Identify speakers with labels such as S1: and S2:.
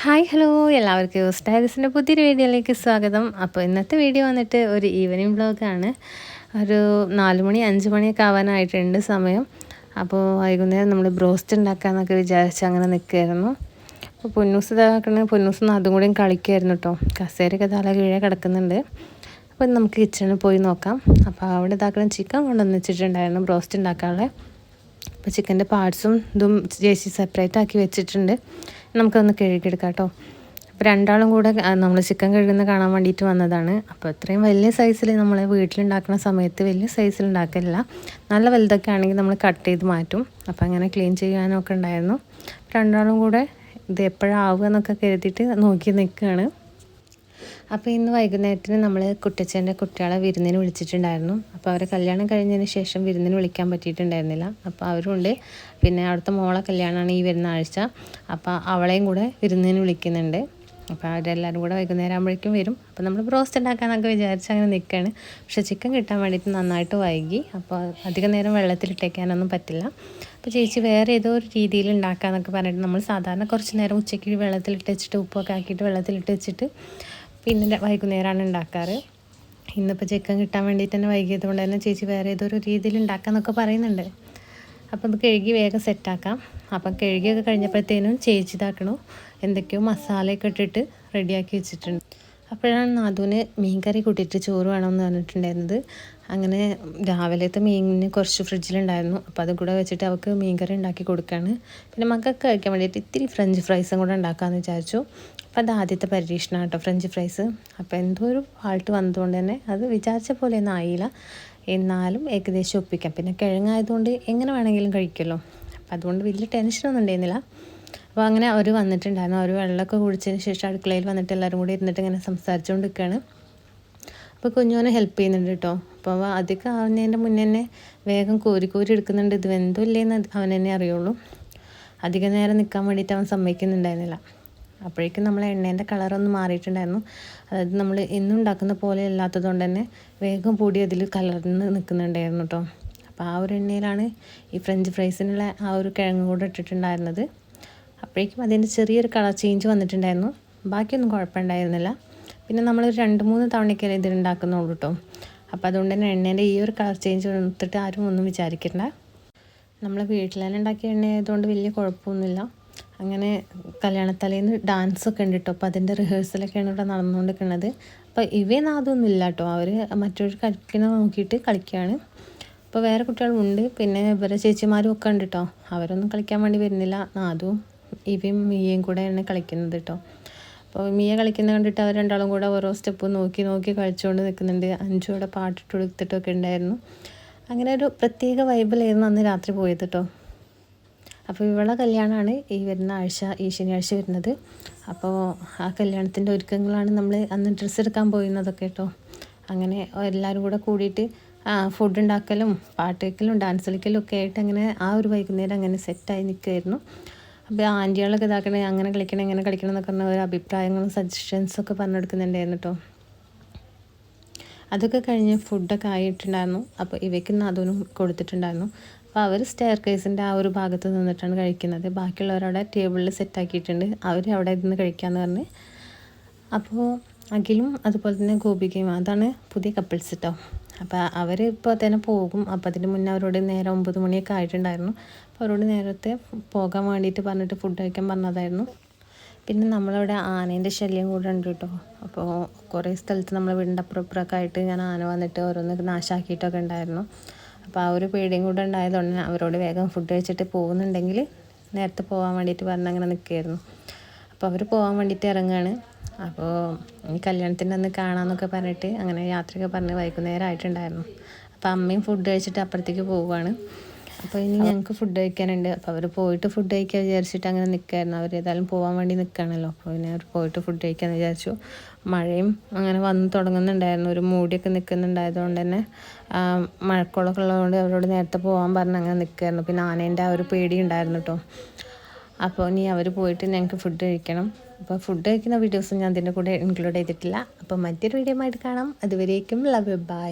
S1: Hi hello എല്ലാവർക്കും സ്റ്റൈൽസിൻ്റെ പുതിയൊരു വീഡിയോയിലേക്ക് സ്വാഗതം. അപ്പോൾ ഇന്നത്തെ വീഡിയോ വന്നിട്ട് ഒരു ഈവനിങ് വ്ളോഗാണ്. ഒരു 4 മണി 5 മണിയൊക്കെ ആവാനായിട്ടുണ്ട് സമയം. അപ്പോൾ വൈകുന്നേരം നമ്മൾ ബ്രോസ്റ്റ് ഉണ്ടാക്കാമെന്നൊക്കെ വിചാരിച്ച് അങ്ങനെ നിൽക്കുമായിരുന്നു. അപ്പോൾ പൊന്നൂസ് ഇതാക്കണ പൊന്നൂസ് അതും കൂടെയും കളിക്കുമായിരുന്നു കേട്ടോ. കസേരയൊക്കെ തല കീഴേ കിടക്കുന്നുണ്ട്. അപ്പോൾ നമുക്ക് കിച്ചണിൽ പോയി നോക്കാം. അപ്പോൾ അവിടെ ഇതാക്കണം ചിക്കൻ കൊണ്ടുവന്ന് വെച്ചിട്ടുണ്ടായിരുന്നു ബ്രോസ്റ്റ് ഉണ്ടാക്കാനുള്ള. അപ്പോൾ ചിക്കൻ്റെ പാർട്സും ഇതും ചേച്ചി സെപ്പറേറ്റ് ആക്കി വെച്ചിട്ടുണ്ട്. നമുക്കൊന്ന് കഴുകിയെടുക്കാം കേട്ടോ. അപ്പോൾ രണ്ടാളും കൂടെ നമ്മൾ ചിക്കൻ കഴുകുന്ന കാണാൻ വേണ്ടിയിട്ട് വന്നതാണ്. അപ്പോൾ അത്രയും വലിയ സൈസിൽ നമ്മൾ വീട്ടിലുണ്ടാക്കുന്ന സമയത്ത് വലിയ സൈസിൽ ഉണ്ടാക്കില്ല. നല്ല വലുതൊക്കെ ആണെങ്കിൽ നമ്മൾ കട്ട് ചെയ്ത് മാറ്റും. അപ്പോൾ അങ്ങനെ ക്ലീൻ ചെയ്യാനൊക്കെ ഉണ്ടായിരുന്നു. രണ്ടാളും കൂടെ ഇത് എപ്പോഴാവുക എന്നൊക്കെ കരുതിയിട്ട് നോക്കി നിൽക്കുകയാണ്. അപ്പോൾ ഇന്ന് വൈകുന്നേരത്തിന് നമ്മൾ കുട്ടിച്ചൻ്റെ കുട്ടികളെ വിരുന്നിന് വിളിച്ചിട്ടുണ്ടായിരുന്നു. അപ്പോൾ അവരെ കല്യാണം കഴിഞ്ഞതിന് ശേഷം വിരുന്നിന് വിളിക്കാൻ പറ്റിയിട്ടുണ്ടായിരുന്നില്ല. അപ്പോൾ അവരുണ്ട്. പിന്നെ അവിടുത്തെ മോളെ കല്യാണമാണ് ഈ വരുന്ന ആഴ്ച. അപ്പോൾ അവളെയും കൂടെ വിരുന്നിന് വിളിക്കുന്നുണ്ട്. അപ്പോൾ അവരെല്ലാവരും കൂടെ വൈകുന്നേരം ആകുമ്പോഴേക്കും വരും. അപ്പോൾ നമ്മൾ ബ്രോസ്റ്റ് ഉണ്ടാക്കാമെന്നൊക്കെ വിചാരിച്ച് അങ്ങനെ നിൽക്കുകയാണ്. പക്ഷേ ചിക്കൻ കിട്ടാൻ വേണ്ടിയിട്ട് നന്നായിട്ട് വൈകി. അപ്പോൾ അധികം നേരം വെള്ളത്തിലിട്ടേക്കാനൊന്നും പറ്റില്ല. അപ്പോൾ ചേച്ചി വേറെ ഏതോ ഒരു രീതിയിൽ ഉണ്ടാക്കാമെന്നൊക്കെ പറഞ്ഞിട്ട് നമ്മൾ സാധാരണ കുറച്ച് നേരം ഉച്ചയ്ക്ക് വെള്ളത്തിലിട്ട് വെച്ചിട്ട് ഉപ്പൊക്കെ ആക്കിയിട്ട് വെള്ളത്തിലിട്ട് വെച്ചിട്ട് പിന്നെ വൈകുന്നേരമാണ് ഉണ്ടാക്കാറ്. ഇന്നിപ്പോൾ ചിക്കൻ കിട്ടാൻ വേണ്ടിയിട്ട് തന്നെ വൈകിയത് കൊണ്ട് തന്നെ ചേച്ചി വേറെ ഏതൊരു രീതിയിൽ ഉണ്ടാക്കാമെന്നൊക്കെ പറയുന്നുണ്ട്. അപ്പം അത് കഴുകി വേഗം സെറ്റാക്കാം. അപ്പം കഴുകിയൊക്കെ കഴിഞ്ഞപ്പോഴത്തേനും ചേച്ചി ഇതാക്കണു എന്തൊക്കെയോ മസാലയൊക്കെ ഇട്ടിട്ട് റെഡിയാക്കി വെച്ചിട്ടുണ്ട്. അപ്പോഴാണ് നാദൂന് മീൻ കറി കൂട്ടിയിട്ട് ചോറ് വേണമെന്ന് പറഞ്ഞിട്ടുണ്ടായിരുന്നത്. അങ്ങനെ രാവിലത്തെ മീനിന് കുറച്ച് ഫ്രിഡ്ജിലുണ്ടായിരുന്നു. അപ്പോൾ അതും കൂടെ വെച്ചിട്ട് അവൾക്ക് മീൻ കറി ഉണ്ടാക്കി കൊടുക്കുകയാണ്. പിന്നെ മക്കൾക്ക് കഴിക്കാൻ വേണ്ടിയിട്ട് ഇത്തിരി ഫ്രഞ്ച് ഫ്രൈസും കൂടെ ഉണ്ടാക്കാമെന്ന് വിചാരിച്ചു. അപ്പോൾ അത് ആദ്യത്തെ പരീക്ഷണം കേട്ടോ ഫ്രഞ്ച് ഫ്രൈസ്. അപ്പോൾ എന്തോ ഒരു ഫാൾട്ട് വന്നതുകൊണ്ട് തന്നെ അത് വിചാരിച്ച പോലെയൊന്നും ആയില്ല. എന്നാലും ഏകദേശം ഒപ്പിക്കാം. പിന്നെ കിഴങ്ങായതുകൊണ്ട് എങ്ങനെ വേണമെങ്കിലും കഴിക്കുമല്ലോ. അപ്പോൾ അതുകൊണ്ട് വലിയ ടെൻഷനൊന്നും ഉണ്ടായിരുന്നില്ല. അപ്പോൾ അങ്ങനെ അവർ വന്നിട്ടുണ്ടായിരുന്നു. അവർ വെള്ളമൊക്കെ കുടിച്ചതിന് ശേഷം അടുക്കളയിൽ വന്നിട്ട് എല്ലാവരും കൂടി ഇരുന്നിട്ട് ഇങ്ങനെ സംസാരിച്ചുകൊണ്ട് നിൽക്കുകയാണ്. അപ്പോൾ കുഞ്ഞോനെ ഹെൽപ്പ് ചെയ്യുന്നുണ്ട് കേട്ടോ. അപ്പോൾ അധികം ആവുന്നതിൻ്റെ മുന്നേ തന്നെ വേഗം കോരി എടുക്കുന്നുണ്ട്. ഇത് വെന്തോ ഇല്ലേന്ന് അവൻ തന്നെ അറിയുള്ളൂ. അധികം നേരം നിൽക്കാൻ വേണ്ടിയിട്ട് അവൻ സമ്മതിക്കുന്നുണ്ടായിരുന്നില്ല. അപ്പോഴേക്കും നമ്മൾ എണ്ണേൻ്റെ കളറൊന്ന് മാറിയിട്ടുണ്ടായിരുന്നു. അതായത് നമ്മൾ എന്നും ഉണ്ടാക്കുന്ന പോലെ അല്ലാത്തത് കൊണ്ട് തന്നെ വേഗം പൊടി അതിൽ കലർന്ന് നിൽക്കുന്നുണ്ടായിരുന്നു കേട്ടോ. അപ്പോൾ ആ ഒരു എണ്ണയിലാണ് ഈ ഫ്രഞ്ച് ഫ്രൈസിനുള്ള ആ ഒരു കിഴങ്ങ് കൂടെ ഇട്ടിട്ടുണ്ടായിരുന്നത്. അപ്പോഴേക്കും അതിൻ്റെ ചെറിയൊരു കളർ ചേഞ്ച് വന്നിട്ടുണ്ടായിരുന്നു. ബാക്കിയൊന്നും കുഴപ്പമുണ്ടായിരുന്നില്ല. പിന്നെ നമ്മളൊരു 2-3 തവണയൊക്കെ ഇത് ഉണ്ടാക്കുന്നുള്ളൂ കേട്ടോ. അപ്പോൾ അതുകൊണ്ട് തന്നെ എണ്ണേൻ്റെ ഈ ഒരു കളർ ചേഞ്ച് വന്നിട്ട് ആരും ഒന്നും വിചാരിക്കണ്ട. നമ്മൾ വീട്ടിൽ തന്നെ ഉണ്ടാക്കിയ എണ്ണ ആയതുകൊണ്ട് വലിയ കുഴപ്പമൊന്നുമില്ല. അങ്ങനെ കല്യാണത്തലേന്ന് ഡാൻസൊക്കെ ഉണ്ട് കേട്ടോ. അപ്പോൾ അതിൻ്റെ റിഹേഴ്സലൊക്കെയാണ് ഇവിടെ നടന്നുകൊണ്ടിരിക്കുന്നത്. അപ്പോൾ ഇവയൊന്നും അതൊന്നുമില്ല കേട്ടോ. അവർ മറ്റൊരു കളിക്കുന്ന നോക്കിയിട്ട് കളിക്കുകയാണ്. അപ്പോൾ വേറെ കുട്ടികളുണ്ട്. പിന്നെ ഇവരെ ചേച്ചിമാരും ഒക്കെ ഉണ്ട് കേട്ടോ. അവരൊന്നും കളിക്കാൻ വേണ്ടി വരുന്നില്ല. അതും ഇവയും മിയയും കൂടെയാണ് കളിക്കുന്നത് കേട്ടോ. അപ്പോൾ മിയ കളിക്കുന്നത് കണ്ടിട്ട് അവർ രണ്ടാളും കൂടെ ഓരോ സ്റ്റെപ്പ് നോക്കി കളിച്ചുകൊണ്ട് നിൽക്കുന്നുണ്ട്. അഞ്ചോടെ പാട്ടിട്ട് കൊടുത്തിട്ടൊക്കെ ഉണ്ടായിരുന്നു. അങ്ങനെ ഒരു പ്രത്യേക വൈബിലായിരുന്നു അന്ന് രാത്രി പോയത് കേട്ടോ. അപ്പോൾ ഇവളെ കല്യാണമാണ് ഈ വരുന്ന ആഴ്ച, ഈ ശനിയാഴ്ച വരുന്നത്. അപ്പോൾ ആ കല്യാണത്തിൻ്റെ ഒരുക്കങ്ങളാണ് നമ്മൾ അന്ന് ഡ്രസ്സ് എടുക്കാൻ പോയിരുന്നതൊക്കെ കേട്ടോ. അങ്ങനെ എല്ലാവരും കൂടെ കൂടിയിട്ട് ഫുഡ് ഉണ്ടാക്കലും പാട്ട് വയ്ക്കലും ഡാൻസ് കളിക്കലും ഒക്കെ ആയിട്ട് അങ്ങനെ ആ ഒരു വൈകുന്നേരം അങ്ങനെ സെറ്റായി നിൽക്കുമായിരുന്നു. അപ്പോൾ ആൻറ്റികളൊക്കെ ഇതാക്കണേ അങ്ങനെ കളിക്കണം ഇങ്ങനെ കളിക്കണം എന്നൊക്കെ പറഞ്ഞ ഒരു അഭിപ്രായങ്ങളും സജഷൻസൊക്കെ പറഞ്ഞു കൊടുക്കുന്നുണ്ടായിരുന്നു കേട്ടോ. അതൊക്കെ കഴിഞ്ഞ് ഫുഡൊക്കെ ആയിട്ടുണ്ടായിരുന്നു. അപ്പോൾ ഇവയ്ക്ക് അതും കൊടുത്തിട്ടുണ്ടായിരുന്നു. അപ്പോൾ അവർ സ്റ്റെയർ കേസിൻ്റെ ആ ഒരു ഭാഗത്ത് നിന്നിട്ടാണ് കഴിക്കുന്നത്. ബാക്കിയുള്ളവരവിടെ ടേബിളിൽ സെറ്റാക്കിയിട്ടുണ്ട്. അവർ അവിടെ ഇരുന്ന് കഴിക്കാമെന്ന് പറഞ്ഞ്. അപ്പോൾ അഖിലും അതുപോലെ തന്നെ ഗോപികയും അതാണ് പുതിയ കപ്പിൾസ് കേട്ടോ. അപ്പോൾ അവർ ഇപ്പോൾ തന്നെ പോകും. അപ്പോൾ അതിന് മുന്നേ അവരോട് നേരെ 9 മണിയൊക്കെ ആയിട്ടുണ്ടായിരുന്നു. അപ്പോൾ അവരോട് നേരത്തെ പോകാൻ വേണ്ടിയിട്ട് പറഞ്ഞിട്ട് ഫുഡ് കഴിക്കാൻ പറഞ്ഞതായിരുന്നു. പിന്നെ നമ്മളവിടെ ആനേൻ്റെ ശല്യം കൂടെ ഉണ്ട് കേട്ടോ. അപ്പോൾ കുറേ സ്ഥലത്ത് നമ്മൾ വീടിൻ്റെ അപ്പുറമൊക്കെ ആയിട്ട് ഞാൻ ആന വന്നിട്ട് ഓരോന്ന് നാശാക്കിയിട്ടൊക്കെ ഉണ്ടായിരുന്നു. അപ്പോൾ ആ ഒരു പേടിയും കൂടെ ഉണ്ടായതുകൊണ്ട് അവരോട് വേഗം ഫുഡ് കഴിച്ചിട്ട് പോകുന്നുണ്ടെങ്കിൽ നേരത്തെ പോകാൻ വേണ്ടിയിട്ട് പറഞ്ഞ് അങ്ങനെ നിൽക്കുകയായിരുന്നു. അപ്പോൾ അവർ പോകാൻ വേണ്ടിയിട്ട് ഇറങ്ങുകയാണ്. അപ്പോൾ ഈ കല്യാണത്തിൻ്റെ അന്ന് കാണാമെന്നൊക്കെ പറഞ്ഞിട്ട് അങ്ങനെ യാത്രയൊക്കെ പറഞ്ഞ് വൈകുന്നേരം ആയിട്ടുണ്ടായിരുന്നു. അപ്പോൾ അമ്മയും ഫുഡ് കഴിച്ചിട്ട് അപ്പുറത്തേക്ക് പോവുകയാണ്. അപ്പോൾ ഇനി ഞങ്ങൾക്ക് ഫുഡ് കഴിക്കാനുണ്ട്. അപ്പോൾ അവർ പോയിട്ട് ഫുഡ് കഴിക്കാൻ വിചാരിച്ചിട്ട് അങ്ങനെ നിൽക്കുകയായിരുന്നു. അവർ ഏതായാലും പോകാൻ വേണ്ടി നിൽക്കുകയാണല്ലോ. അപ്പോൾ പിന്നെ അവർ പോയിട്ട് ഫുഡ് കഴിക്കാമെന്ന് വിചാരിച്ചു. മഴയും അങ്ങനെ വന്ന് തുടങ്ങുന്നുണ്ടായിരുന്നു. ഒരു മൂടിയൊക്കെ നിൽക്കുന്നുണ്ടായതുകൊണ്ട് തന്നെ മഴക്കോളൊക്കെ ഉള്ളതുകൊണ്ട് അവരോട് നേരത്തെ പോകാൻ പറഞ്ഞ് അങ്ങനെ നിൽക്കുകയായിരുന്നു. പിന്നെ ആനേൻ്റെ ആ ഒരു പേടി ഉണ്ടായിരുന്നു കേട്ടോ. അപ്പോൾ ഇനി അവർ പോയിട്ട് ഞങ്ങൾക്ക് ഫുഡ് കഴിക്കണം. അപ്പോൾ ഫുഡ് കഴിക്കുന്ന വീഡിയോസും ഞാൻ അതിൻ്റെ കൂടെ ഇൻക്ലൂഡ് ചെയ്തിട്ടില്ല. അപ്പോൾ മറ്റൊരു വീഡിയോ ആയിട്ട് കാണാം. അതുവരേക്കും ലവ് യു, ബൈ.